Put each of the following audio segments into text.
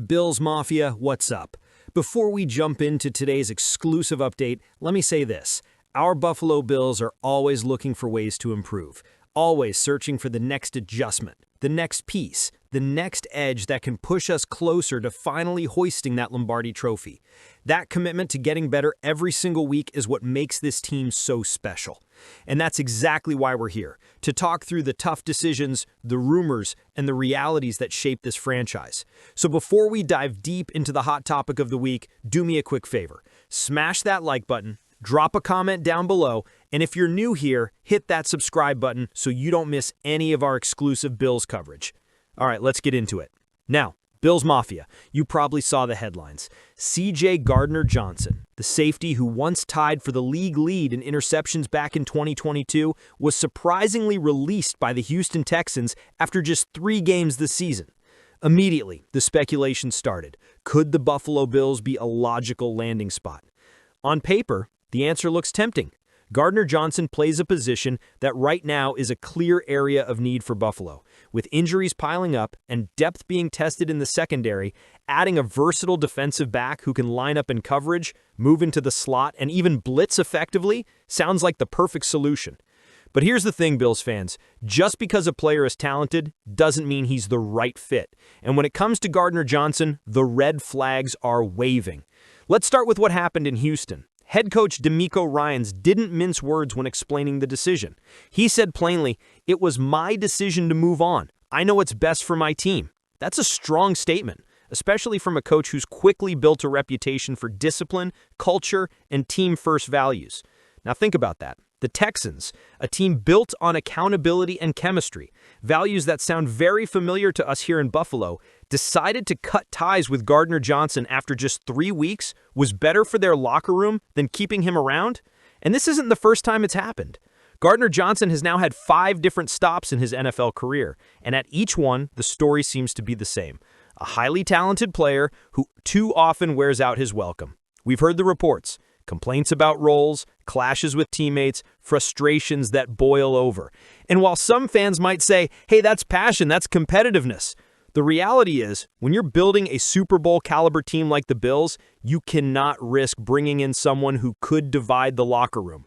Bills Mafia, what's up? Before we jump into today's exclusive update, let me say this. Our Buffalo Bills are always looking for ways to improve, always searching for the next adjustment, the next piece, the next edge that can push us closer to finally hoisting that Lombardi trophy. That commitment to getting better every single week is what makes this team so special. And that's exactly why we're here, to talk through the tough decisions, the rumors, and the realities that shape this franchise. So before we dive deep into the hot topic of the week, do me a quick favor. Smash that like button, drop a comment down below, and if you're new here, hit that subscribe button so you don't miss any of our exclusive Bills coverage. All right, let's get into it. Now, Bills Mafia, you probably saw the headlines. C.J. Gardner-Johnson, the safety who once tied for the league lead in interceptions back in 2022, was surprisingly released by the Houston Texans after just 3 games this season. Immediately, the speculation started. Could the Buffalo Bills be a logical landing spot? On paper, the answer looks tempting. Gardner-Johnson plays a position that right now is a clear area of need for Buffalo. With injuries piling up and depth being tested in the secondary, adding a versatile defensive back who can line up in coverage, move into the slot, and even blitz effectively sounds like the perfect solution. But here's the thing, Bills fans. Just because a player is talented doesn't mean he's the right fit. And when it comes to Gardner-Johnson, the red flags are waving. Let's start with what happened in Houston. Head coach DeMeco Ryans didn't mince words when explaining the decision. He said plainly, "It was my decision to move on. I know what's best for my team." That's a strong statement, especially from a coach who's quickly built a reputation for discipline, culture, and team-first values. Now think about that. The Texans, a team built on accountability and chemistry, values that sound very familiar to us here in Buffalo, decided to cut ties with Gardner-Johnson after just 3 weeks was better for their locker room than keeping him around? And this isn't the first time it's happened. Gardner-Johnson has now had 5 different stops in his NFL career, and at each one, the story seems to be the same. A highly talented player who too often wears out his welcome. We've heard the reports. Complaints about roles, clashes with teammates, frustrations that boil over. And while some fans might say, hey, that's passion, that's competitiveness, the reality is, when you're building a Super Bowl caliber team like the Bills, you cannot risk bringing in someone who could divide the locker room.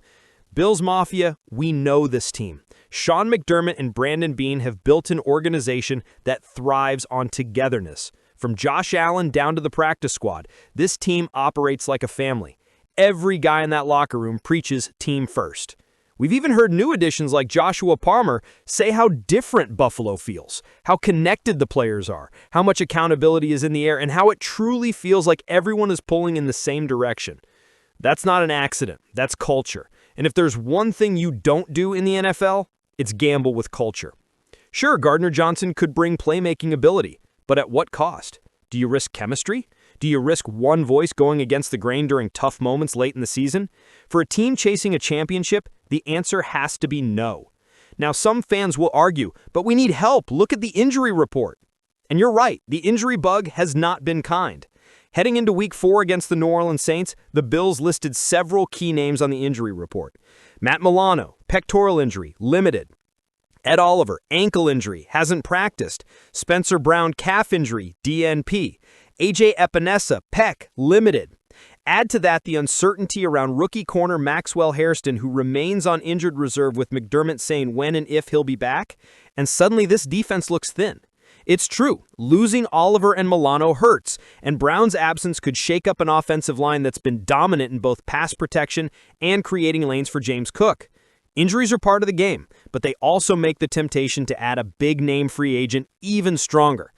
Bills Mafia, we know this team. Sean McDermott and Brandon Beane have built an organization that thrives on togetherness. From Josh Allen down to the practice squad, this team operates like a family. Every guy in that locker room preaches team first. We've even heard new additions like Joshua Palmer say how different Buffalo feels, how connected the players are, how much accountability is in the air, and how it truly feels like everyone is pulling in the same direction. That's not an accident. That's culture. And if there's one thing you don't do in the NFL, it's gamble with culture. Sure, Gardner-Johnson could bring playmaking ability, but at what cost? Do you risk chemistry? Do you risk one voice going against the grain during tough moments late in the season? For a team chasing a championship, the answer has to be no. Now, some fans will argue, but we need help. Look at the injury report. And you're right, the injury bug has not been kind. Heading into Week 4 against the New Orleans Saints, the Bills listed several key names on the injury report. Matt Milano, pectoral injury, limited. Ed Oliver, ankle injury, hasn't practiced. Spencer Brown, calf injury, DNP. A.J. Epinesa, pec, limited. Add to that the uncertainty around rookie corner Maxwell Hairston, who remains on injured reserve with McDermott saying when and if he'll be back, and suddenly this defense looks thin. It's true, losing Oliver and Milano hurts, and Brown's absence could shake up an offensive line that's been dominant in both pass protection and creating lanes for James Cook. Injuries are part of the game, but they also make the temptation to add a big-name free agent even stronger.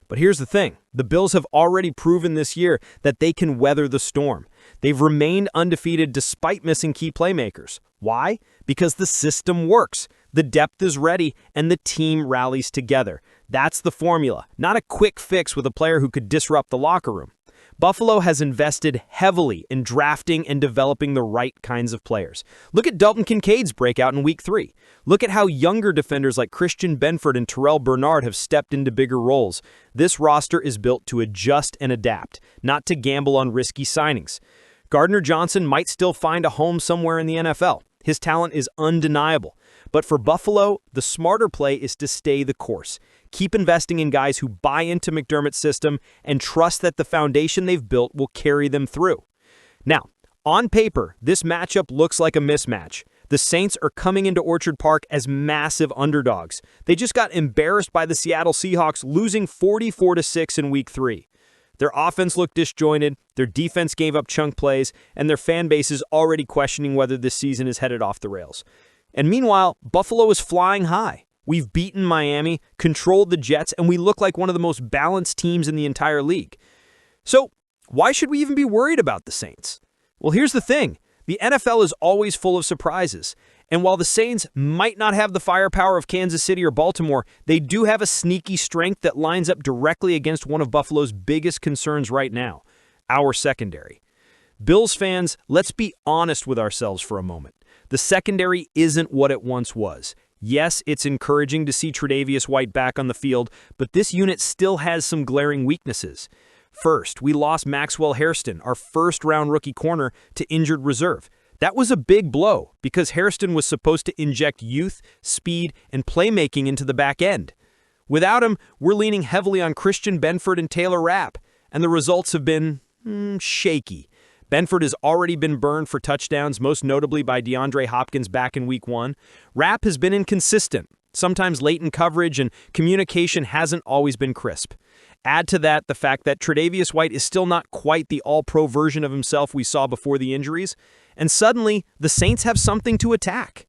But here's the thing. The Bills have already proven this year that they can weather the storm. They've remained undefeated despite missing key playmakers. Why? Because the system works. The depth is ready, and the team rallies together. That's the formula, not a quick fix with a player who could disrupt the locker room. Buffalo has invested heavily in drafting and developing the right kinds of players. Look at Dalton Kincaid's breakout in Week 3. Look at how younger defenders like Christian Benford and Terrell Bernard have stepped into bigger roles. This roster is built to adjust and adapt, not to gamble on risky signings. Gardner-Johnson might still find a home somewhere in the NFL. His talent is undeniable. But for Buffalo, the smarter play is to stay the course. Keep investing in guys who buy into McDermott's system and trust that the foundation they've built will carry them through. Now, on paper, this matchup looks like a mismatch. The Saints are coming into Orchard Park as massive underdogs. They just got embarrassed by the Seattle Seahawks, losing 44-6 in Week 3. Their offense looked disjointed, their defense gave up chunk plays, and their fan base is already questioning whether this season is headed off the rails. And meanwhile, Buffalo is flying high. We've beaten Miami, controlled the Jets, and we look like one of the most balanced teams in the entire league. So, why should we even be worried about the Saints? Well, here's the thing. The NFL is always full of surprises, and while the Saints might not have the firepower of Kansas City or Baltimore, they do have a sneaky strength that lines up directly against one of Buffalo's biggest concerns right now, our secondary. Bills fans, let's be honest with ourselves for a moment. The secondary isn't what it once was. Yes, it's encouraging to see Tre'Davious White back on the field, but this unit still has some glaring weaknesses. First, we lost Maxwell Hairston, our first-round rookie corner, to injured reserve. That was a big blow because Hairston was supposed to inject youth, speed, and playmaking into the back end. Without him, we're leaning heavily on Christian Benford and Taylor Rapp, and the results have been shaky. Benford has already been burned for touchdowns, most notably by DeAndre Hopkins back in Week 1. Rapp has been inconsistent, sometimes late in coverage, and communication hasn't always been crisp. Add to that the fact that Tre'Davious White is still not quite the all-pro version of himself we saw before the injuries, and suddenly the Saints have something to attack.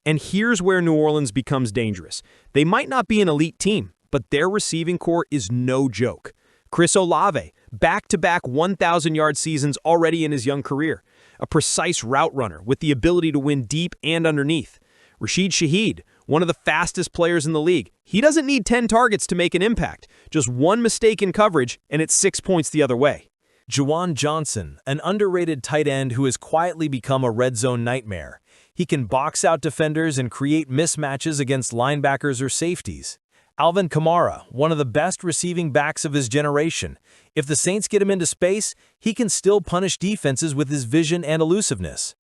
And here's where New Orleans becomes dangerous. They might not be an elite team, but their receiving core is no joke. Chris Olave, back-to-back 1,000-yard seasons already in his young career. A precise route runner with the ability to win deep and underneath. Rashid Shaheed, one of the fastest players in the league. He doesn't need 10 targets to make an impact. Just one mistake in coverage, and it's 6 points the other way. Juwan Johnson, an underrated tight end who has quietly become a red zone nightmare. He can box out defenders and create mismatches against linebackers or safeties. Alvin Kamara, one of the best receiving backs of his generation. If the Saints get him into space, he can still punish defenses with his vision and elusiveness.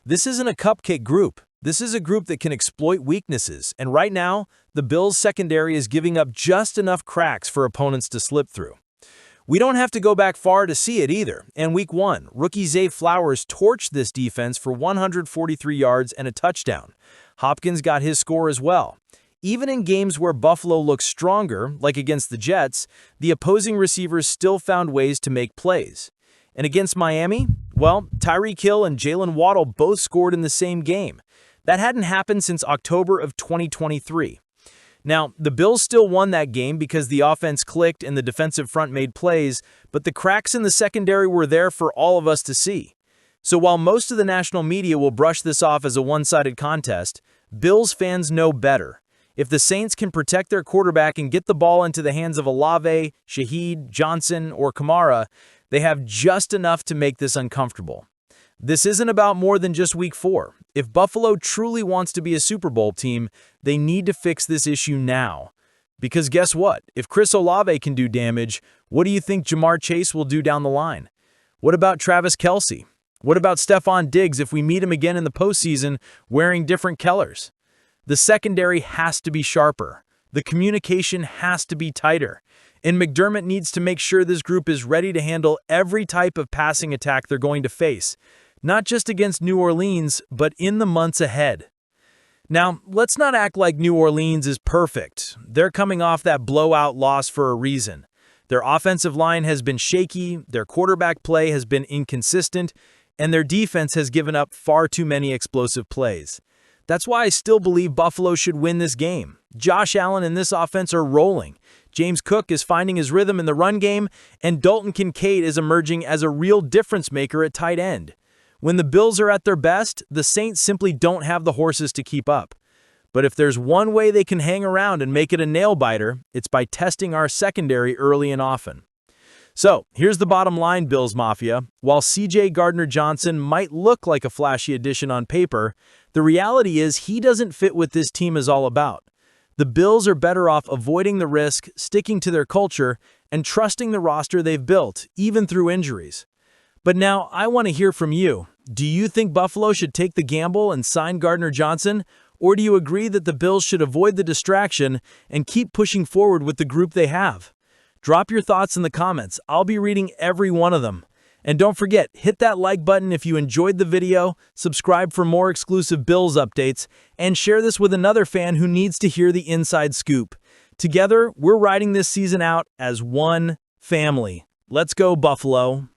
This isn't a cupcake group. This is a group that can exploit weaknesses, and right now, the Bills' secondary is giving up just enough cracks for opponents to slip through. We don't have to go back far to see it either. In Week 1, rookie Zay Flowers torched this defense for 143 yards and a touchdown. Hopkins got his score as well. Even in games where Buffalo looks stronger, like against the Jets, the opposing receivers still found ways to make plays. And against Miami, well, Tyreek Hill and Jalen Waddle both scored in the same game. That hadn't happened since October of 2023. Now, the Bills still won that game because the offense clicked and the defensive front made plays, but the cracks in the secondary were there for all of us to see. So while most of the national media will brush this off as a one-sided contest, Bills fans know better. If the Saints can protect their quarterback and get the ball into the hands of Olave, Shaheed, Johnson, or Kamara, they have just enough to make this uncomfortable. This isn't about more than just Week 4. If Buffalo truly wants to be a Super Bowl team, they need to fix this issue now. Because guess what? If Chris Olave can do damage, what do you think Ja'Marr Chase will do down the line? What about Travis Kelce? What about Stephon Diggs if we meet him again in the postseason wearing different colors? The secondary has to be sharper. The communication has to be tighter. And McDermott needs to make sure this group is ready to handle every type of passing attack they're going to face. Not just against New Orleans, but in the months ahead. Now, let's not act like New Orleans is perfect. They're coming off that blowout loss for a reason. Their offensive line has been shaky, their quarterback play has been inconsistent, and their defense has given up far too many explosive plays. That's why I still believe Buffalo should win this game. Josh Allen and this offense are rolling. James Cook is finding his rhythm in the run game, and Dalton Kincaid is emerging as a real difference maker at tight end. When the Bills are at their best, the Saints simply don't have the horses to keep up. But if there's one way they can hang around and make it a nail-biter, it's by testing our secondary early and often. So, here's the bottom line, Bills Mafia. While C.J. Gardner-Johnson might look like a flashy addition on paper, the reality is he doesn't fit what this team is all about. The Bills are better off avoiding the risk, sticking to their culture, and trusting the roster they've built, even through injuries. But now, I want to hear from you. Do you think Buffalo should take the gamble and sign Gardner-Johnson? Or do you agree that the Bills should avoid the distraction and keep pushing forward with the group they have? Drop your thoughts in the comments. I'll be reading every one of them. And don't forget, hit that like button if you enjoyed the video, subscribe for more exclusive Bills updates, and share this with another fan who needs to hear the inside scoop. Together, we're riding this season out as one family. Let's go, Buffalo!